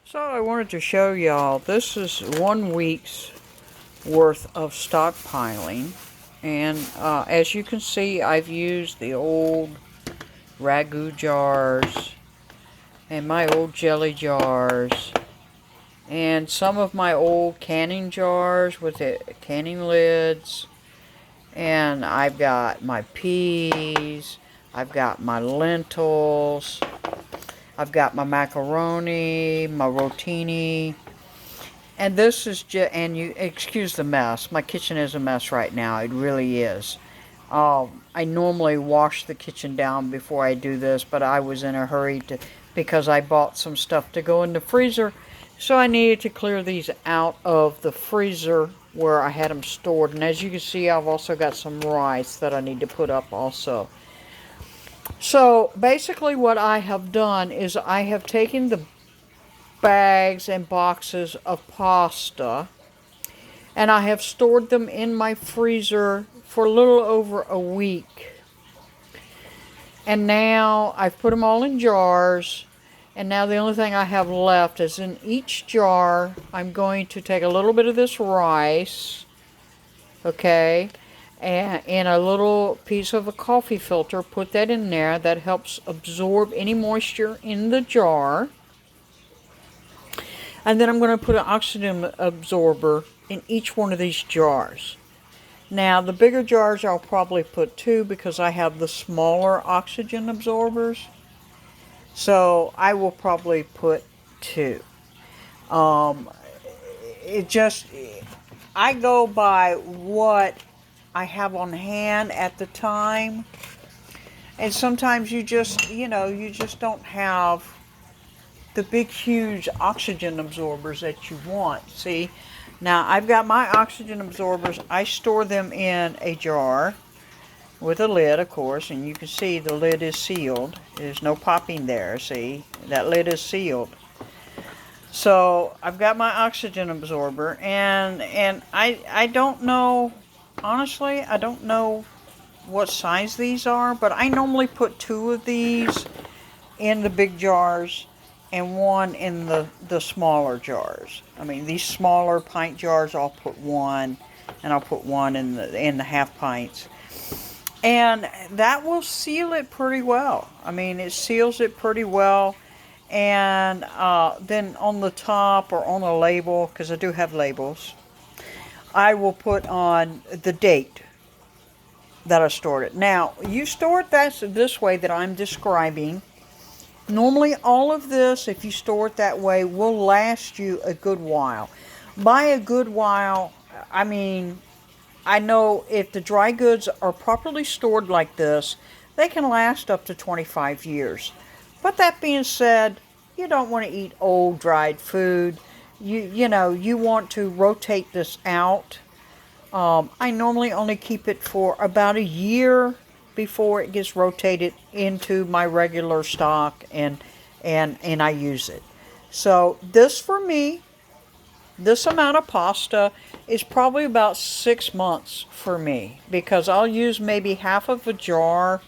So I wanted to show y'all, this is 1 week's worth of stockpiling. And as you can see, I've used the old ragu jars and my old jelly jars and some of my old canning jars with the canning lids. And I've got my peas, I've got my lentils, I've got my macaroni, my rotini. And this is just, and you excuse the mess. My kitchen is a mess right now. It really is. I normally wash the kitchen down before I do this, but I was in a hurry because I bought some stuff to go in the freezer. So I needed to clear these out of the freezer where I had them stored. And as you can see, I've also got some rice that I need to put up also. So basically what I have done is I have taken the bags and boxes of pasta and I have stored them in my freezer for a little over a week. And now I've put them all in jars, and now the only thing I have left is in each jar I'm going to take a little bit of this rice, okay, and in a little piece of a coffee filter, put that in there. That helps absorb any moisture in the jar. And then I'm going to put an oxygen absorber in each one of these jars. Now, the bigger jars I'll probably put 2 because I have the smaller oxygen absorbers. So I will probably put 2. I go by what I have on hand at the time. And sometimes you just don't have the big, huge oxygen absorbers that you want. See, now I've got my oxygen absorbers. I store them in a jar with a lid, of course, and you can see the lid is sealed. There's no popping there. See, that lid is sealed. So I've got my oxygen absorber, and I don't know, honestly, I don't know what size these are, but I normally put 2 of these in the big jars and 1 in the smaller jars. I mean, these smaller pint jars, I'll put 1, and I'll put 1 in the half pints. And that will seal it pretty well. I mean, it seals it pretty well. And then on the top or on a label, because I do have labels, I will put on the date that I stored it. Now, you store it this way that I'm describing. Normally, all of this, if you store it that way, will last you a good while. By a good while, I mean, I know if the dry goods are properly stored like this, they can last up to 25 years. But that being said, you don't want to eat old dried food. You want to rotate this out. I normally only keep it for about a year before it gets rotated into my regular stock and I use it. So this for me, this amount of pasta is probably about 6 months for me because I'll use maybe half of a jar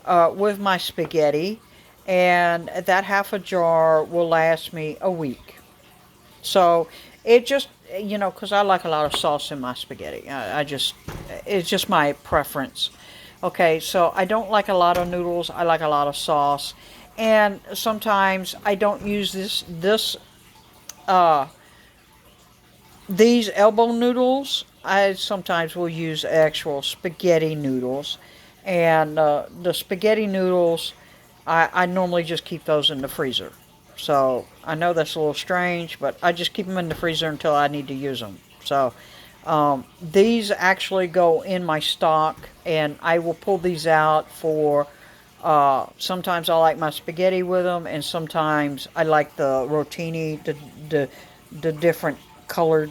with my spaghetti, and that half a jar will last me a week. So it just, because I like a lot of sauce in my spaghetti. It's just my preference. Okay, so I don't like a lot of noodles. I like a lot of sauce. And sometimes I don't use these elbow noodles. I sometimes will use actual spaghetti noodles. And the spaghetti noodles, I normally just keep those in the freezer. So I know that's a little strange, but I just keep them in the freezer until I need to use them. So these actually go in my stock, and I will pull these out for, sometimes I like my spaghetti with them, and sometimes I like the rotini, the different colored,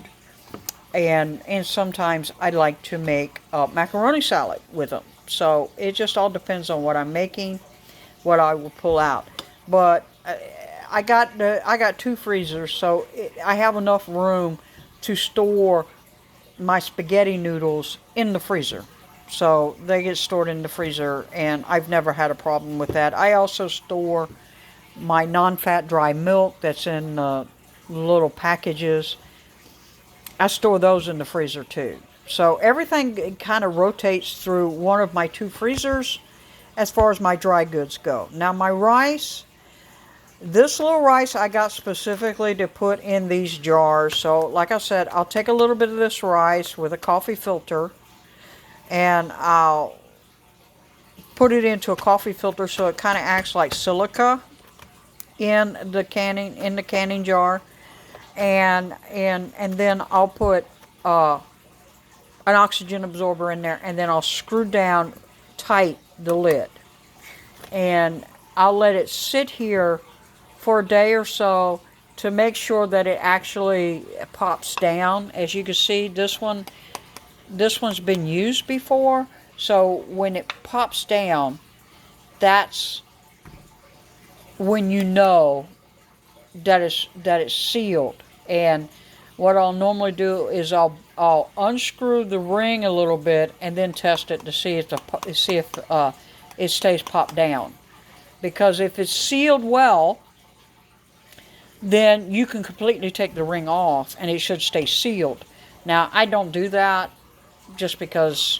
and sometimes I like to make macaroni salad with them. So it just all depends on what I'm making, what I will pull out. But I got 2 freezers, so I have enough room to store my spaghetti noodles in the freezer. So they get stored in the freezer, and I've never had a problem with that. I also store my non-fat dry milk that's in little packages. I store those in the freezer too. So everything kind of rotates through one of my two freezers as far as my dry goods go. Now my rice, this little rice I got specifically to put in these jars. So like I said, I'll take a little bit of this rice with a coffee filter and I'll put it into a coffee filter so it kind of acts like silica in the canning jar. And then I'll put an oxygen absorber in there, and then I'll screw down tight the lid, and I'll let it sit here for a day or so to make sure that it actually pops down. As you can see, this one's been used before, so when it pops down, that's when you know that it's sealed. And what I'll normally do is I'll unscrew the ring a little bit and then test it to see if it stays popped down. Because if it's sealed well, then you can completely take the ring off and it should stay sealed. Now I don't do that just because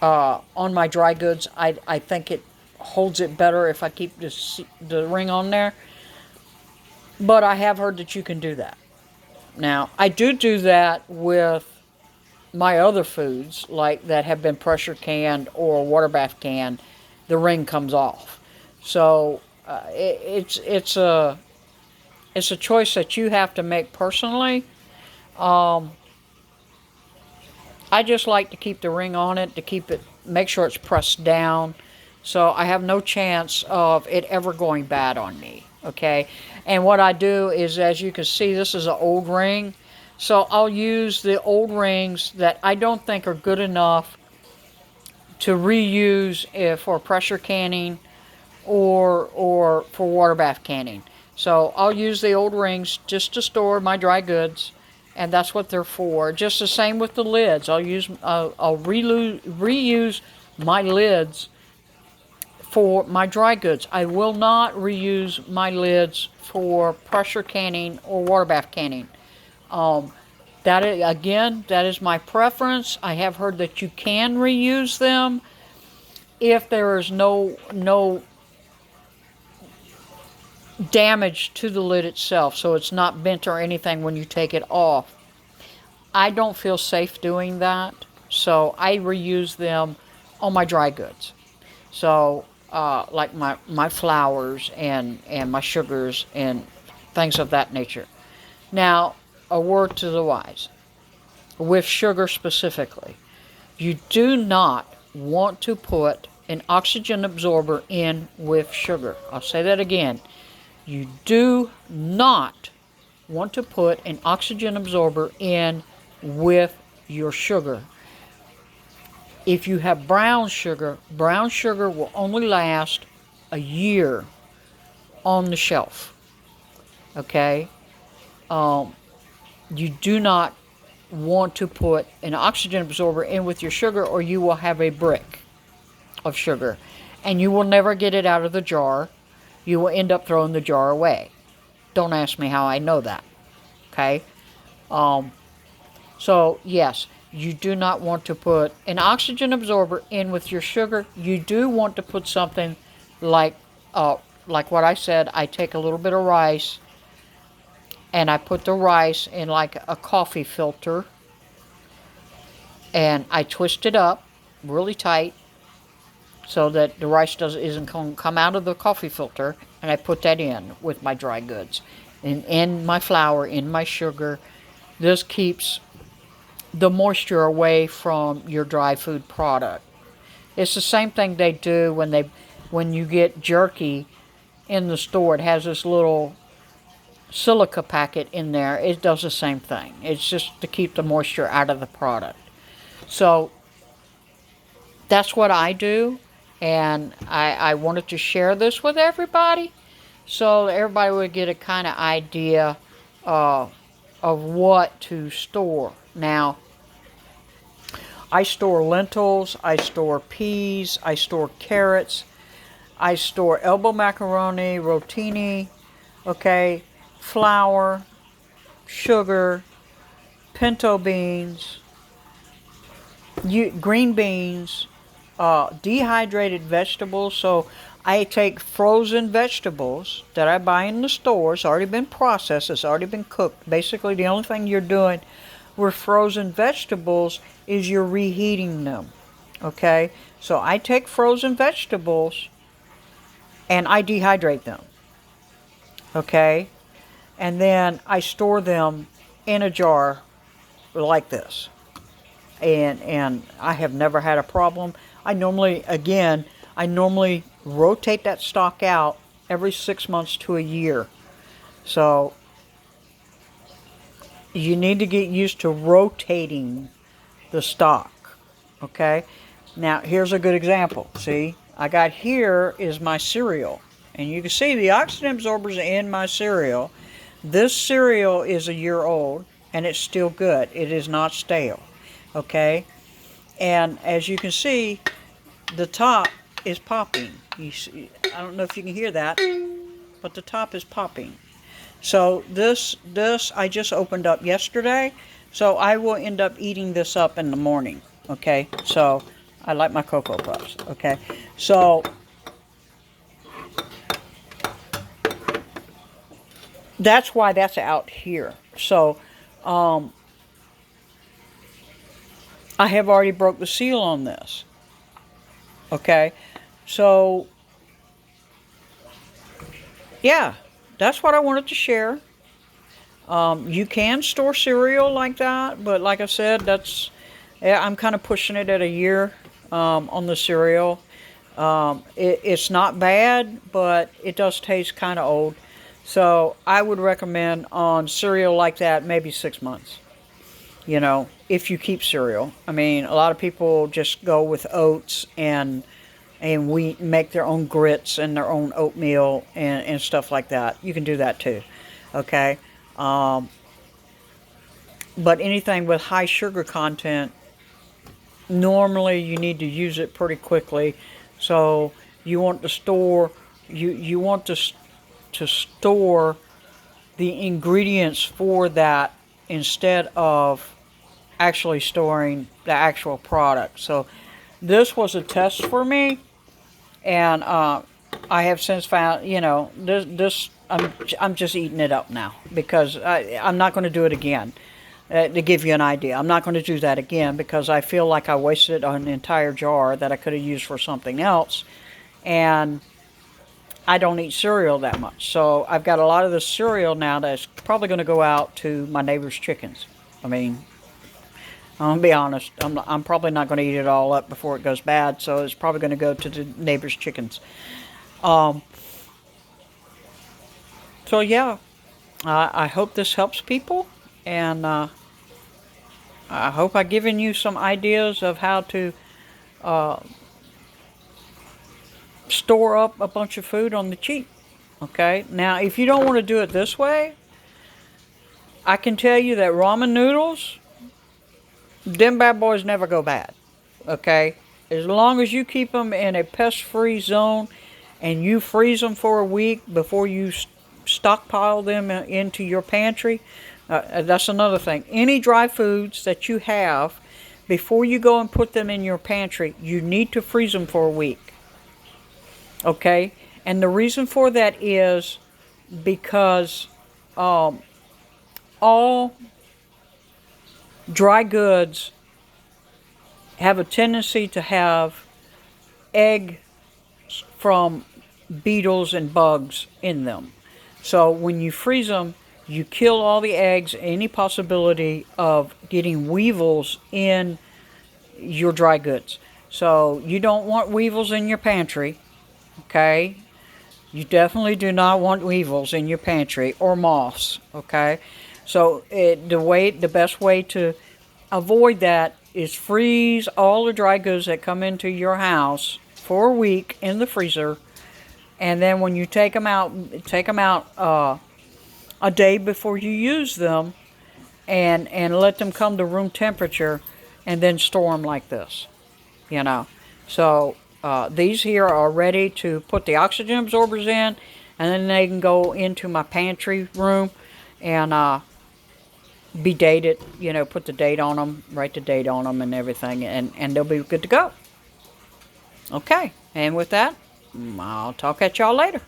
on my dry goods I think it holds it better if I keep the ring on there. But I have heard that you can do that. Now, I do that with my other foods, like that have been pressure canned or water bath canned. The ring comes off. So it's a choice that you have to make personally. I just like to keep the ring on it, make sure it's pressed down, so I have no chance of it ever going bad on me. Okay, and what I do is, as you can see, this is an old ring, so I'll use the old rings that I don't think are good enough to reuse for pressure canning or for water bath canning. So I'll use the old rings just to store my dry goods, and that's what they're for. Just the same with the lids. I'll reuse my lids for my dry goods. I will not reuse my lids for pressure canning or water bath canning. That is my preference. I have heard that you can reuse them if there is no damage to the lid itself, so it's not bent or anything when you take it off. I don't feel safe doing that, so I reuse them on my dry goods. So like my flours and my sugars and things of that nature. Now, a word to the wise. With sugar specifically, you do not want to put an oxygen absorber in with sugar. I'll say that again. You do not want to put an oxygen absorber in with your sugar. If you have brown sugar will only last a year on the shelf. Okay? You do not want to put an oxygen absorber in with your sugar, or you will have a brick of sugar. And you will never get it out of the jar. You will end up throwing the jar away. Don't ask me how I know that. Okay? So, yes, you do not want to put an oxygen absorber in with your sugar. You do want to put something like what I said. I take a little bit of rice, and I put the rice in like a coffee filter, and I twist it up really tight so that the rice isn't going to come out of the coffee filter, and I put that in with my dry goods, and in my flour, in my sugar. This keeps the moisture away from your dry food product. It's the same thing they do when you get jerky in the store. It has this little silica packet in there. It does the same thing. It's just to keep the moisture out of the product. So that's what I do, and I wanted to share this with everybody so everybody would get a kind of idea of what to store. Now, I store lentils, I store peas, I store carrots. I store elbow macaroni, rotini, okay, flour, sugar, pinto beans, green beans, dehydrated vegetables. So I take frozen vegetables that I buy in the store. It's already been processed. It's already been cooked. Basically, the only thing you're doing with frozen vegetables is you're reheating them. Okay? So I take frozen vegetables and I dehydrate them. Okay? And then I store them in a jar like this. And I have never had a problem. I normally rotate that stock out every 6 months to a year. So you need to get used to rotating the stock. Okay? Now here's a good example. See, I got here is my cereal. And you can see the oxygen absorbers in my cereal. This cereal is a year old and it's still good. It is not stale. Okay? And as you can see, the top is popping. You see, I don't know if you can hear that, but the top is popping. So this I just opened up yesterday, so I will end up eating this up in the morning. Okay, so I like my Cocoa Puffs. Okay, so that's why that's out here. So I have already broke the seal on this. Okay, so yeah, that's what I wanted to share. You can store cereal like that, but like I said, I'm kind of pushing it at a year on the cereal. It's not bad, but it does taste kind of old. So I would recommend on cereal like that, maybe 6 months. You know, if you keep cereal. I mean, a lot of people just go with oats and wheat, make their own grits and their own oatmeal and stuff like that. You can do that too. Okay. But anything with high sugar content, normally you need to use it pretty quickly. So you want to store you want to store the ingredients for that instead of actually storing the actual product. So this was a test for me, and I have since found, you know, this I'm just eating it up now because I'm not going to do it again. To give you an idea, I'm not going to do that again because I feel like I wasted an entire jar that I could have used for something else, and I don't eat cereal that much. So I've got a lot of this cereal now that's probably going to go out to my neighbor's chickens. I mean, I'm going to be honest, I'm probably not going to eat it all up before it goes bad, so it's probably going to go to the neighbor's chickens. So yeah, I hope this helps people, and I hope I've given you some ideas of how to store up a bunch of food on the cheap. Okay, now if you don't want to do it this way, I can tell you that ramen noodles, them bad boys never go bad. Okay, as long as you keep them in a pest-free zone and you freeze them for a week before you stockpile them into your pantry. That's another thing. Any dry foods that you have, before you go and put them in your pantry, you need to freeze them for a week. Okay? And the reason for that is because all dry goods have a tendency to have eggs from beetles and bugs in them. So when you freeze them, you kill all the eggs, any possibility of getting weevils in your dry goods. So you don't want weevils in your pantry, okay? You definitely do not want weevils in your pantry or moths, okay? So the best way to avoid that is freeze all the dry goods that come into your house for a week in the freezer, and then when you take them out a day before you use them, and let them come to room temperature, and then store them like this, you know. So these here are ready to put the oxygen absorbers in, and then they can go into my pantry room and be dated, put the date on them, write the date on them and everything, and they'll be good to go. Okay, and with that, I'll talk at y'all later.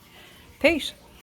Peace.